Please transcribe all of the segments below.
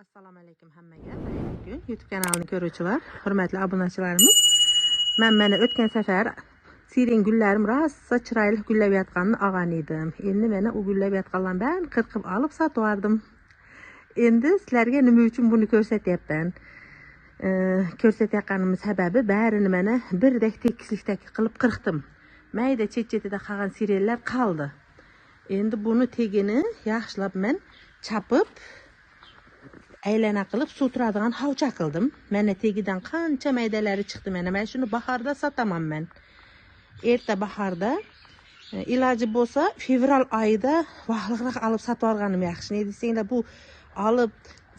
Assalamu alaykum hammaga. Bugun YouTube kanalini ko'ruvchilar, hurmatli obunachilarimiz. Mana o'tgan safar siren gullarim rosa chiroyli gullab yotganini olgan edim. Endi mana u gullab yotganlarni barini qirqib olib sotib oldim. Endi sizlarga nima uchun buni ko'rsatyapman? Ko'rsatayotganim sababi barini mana birdek tekislikdagi qilib qirqdim. Mayda chet-chetida qolgan sirenlar qoldi. Endi buni tegini yaxshilab men chapib aylana qilib suv turadigan havcha qildim. Mana tegidan qancha maydalari chiqdi. Mana shuni bahorda sotaman men. Erta bahorda iloji bo'lsa fevral oyida vaqtliroq olib sotib olganim yaxshi. Ne desanglar, bu olib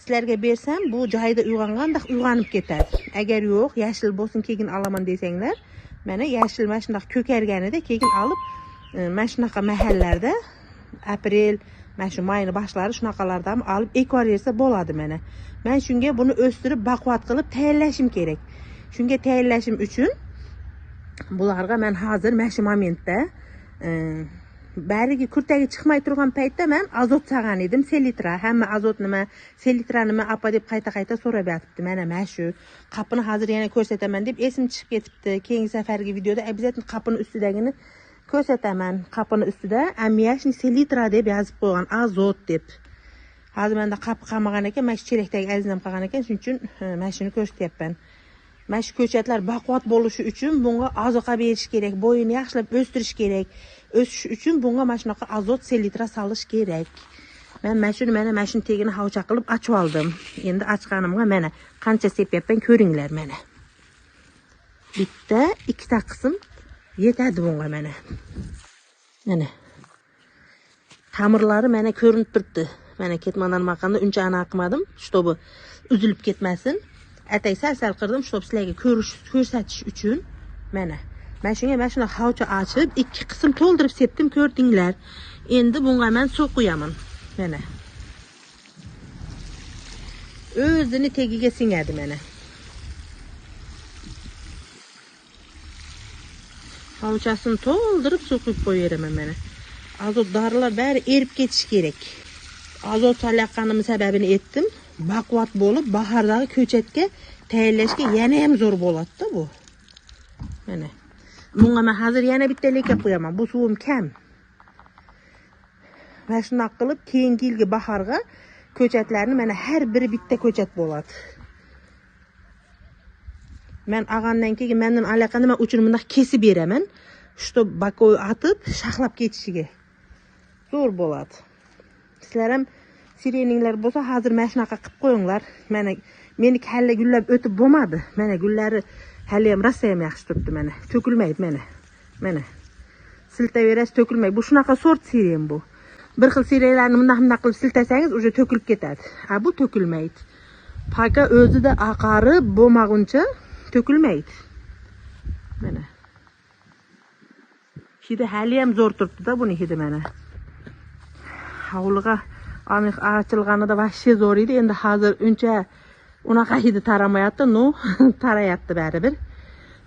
sizlarga bersam, bu joyda uyg'onganda uyg'onib ketadi. Agar yo'q, yashil bo'lsin keyin olaman desanglar, mana yashil mana shunday ko'karganida keyin olib mana shunaqa mahallarda aprel mana shu mayni boshlari shunaqalardan olib ekvorsa bo'ladi mana. Men shunga buni o'stirib baquvvat qilib tayyorlashim kerak. Shunga tayyorlashim uchun bularga men hozir mana shu momentda bariga kurtagi chiqmay turgan paytda men azot sag'an edim, selitra. Hamma azot nima, selitra nima apa deb qayta so'rab yotibdi. Mana shu qapini hozir yana ko'rsataman deb esim chiqib ketibdi. Keyingi safargi videoda обязательно qapini ustidagini ko'rsataman. Qapini ustida ammiachniy selitra deb yozib qo'ygan, azot deb. Hozir menda qapı qamagan ekan, mana shu chelakdagi azinam qolgan ekan, shuning uchun mana shuni ko'rsatyapman. Mana shu ko'chatlar baquvvat bo'lishi uchun bunga ozuqa berish kerak, bo'yini yaxshilab o'stirish kerak. O'sish uchun bunga mana shunaqa azot selitra solish kerak. Men mana shuni tegini havcha qilib ochib oldim. Endi ochganimga mana qancha sepyapman ko'ringlar mana. Bitta, ikkita qism yetadi bunga mana. Mana. Tamirlari mana ko'rinib turibdi. Mana ketmadan maqanda uncha aniq qilmadim, чтобы uzilib ketmasin. Atay sal qirdim, чтобы sizlarga ko'rsatish uchun mana. Men shunga mana shuni havcha ochib, ikki qism to'ldirib sepdim, ko'rdinglar. Endi bunga men suv qo'yaman. Mana. O'zini tegiga singadi mana. Havchasini to'ldirib suv quyib qo'yaraman mana. Azot dorilar bari erib ketishi kerak. Azot solayotganim sababini aytdim. Baquvvat bo'lib, bahordagi ko'chatga tayyorlashga yana ham zo'r bo'ladi-da bu. Mana. Bunga men hozir yana bitta leka qo'yaman. Bu suvim kam. Mana shunday qilib, keyingi yilgi bahorga ko'chatlarni mana har biri bitta ko'chat bo'ladi. Men olgandan keyin mendan alaqani men uchun bunday kesib beraman. Shu bakoy atib, shaxlab ketishiga zo'r bo'ladi. Sizlar ham sireninglar bo'lsa, hozir mana shunaqa qilib qo'yinglar. Mana meniki hali gullab o'tib bo'lmadi. Mana gullari hali ham rosa ham yaxshi turibdi mana. To'kilmaydi mana. Mana. Siltaverasiz to'kilmaydi. Bu shunaqa sort siren bu. Bir xil sirenlarni bunday qilib siltasangiz, уже to'kilib ketadi. Ha, bu to'kilmaydi. Paka o'zida oqarib bo'lmaguncha to'kilmaydi. Mana. Hidi hali ham zo'r turibdi-da buni hidi mana. Hovliga aniq ochilganida vahshiy zo'r edi. Endi hozir uncha unaqa hidi taramayapti, no, tarayapti baribir.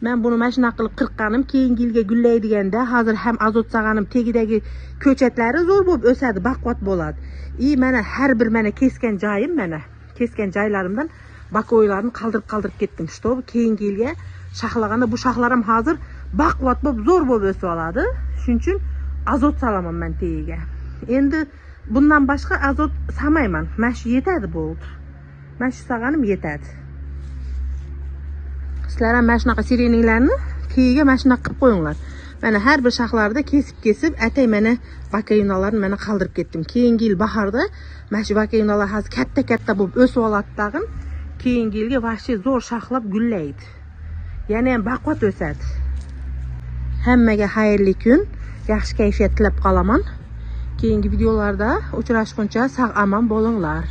Men buni mana shuna qilib qirqqanim, keyingi yilga gullaydiganda hozir ham azot sag'anim tegidagi ko'chatlari zo'r bo'lib o'sadi, baquvvat bo'ladi. Mana har bir mana kesgan joyim mana, kesgan joylarimdan bakoylarni qaldirib ketdim. Чтобы keyingi yilga shaxlaganda bu shaxlar ham hozir baquvvat bo'lib zo'r bo'lib o'sib oladi. Shuning uchun azot solaman men tegiga. Endi bundan boshqa azot samayman. Mana shu yetadi bo'ldi. Mana shu sag'anim yetadi. Sizlar ham mana shunaqa sireninglarni tegiga mana shunaqa qilib qo'yinglar. Mana har bir shaxlarda kesib atay mana bakayunalarni mana qaldirib ketdim. Keyingi yil bahorda mana shu bakayunalar hozir katta bo'lib o'sib oladi tag'in. Keyingi yilga vahshiy zo'r shaxlab gullaydi. Yana ham baquvvat o'sadi. Hammaga xayrli kun, yaxshi kayfiyat tilab qolaman. Keyingi videolarda uchrashguncha sog' omon bo'linglar.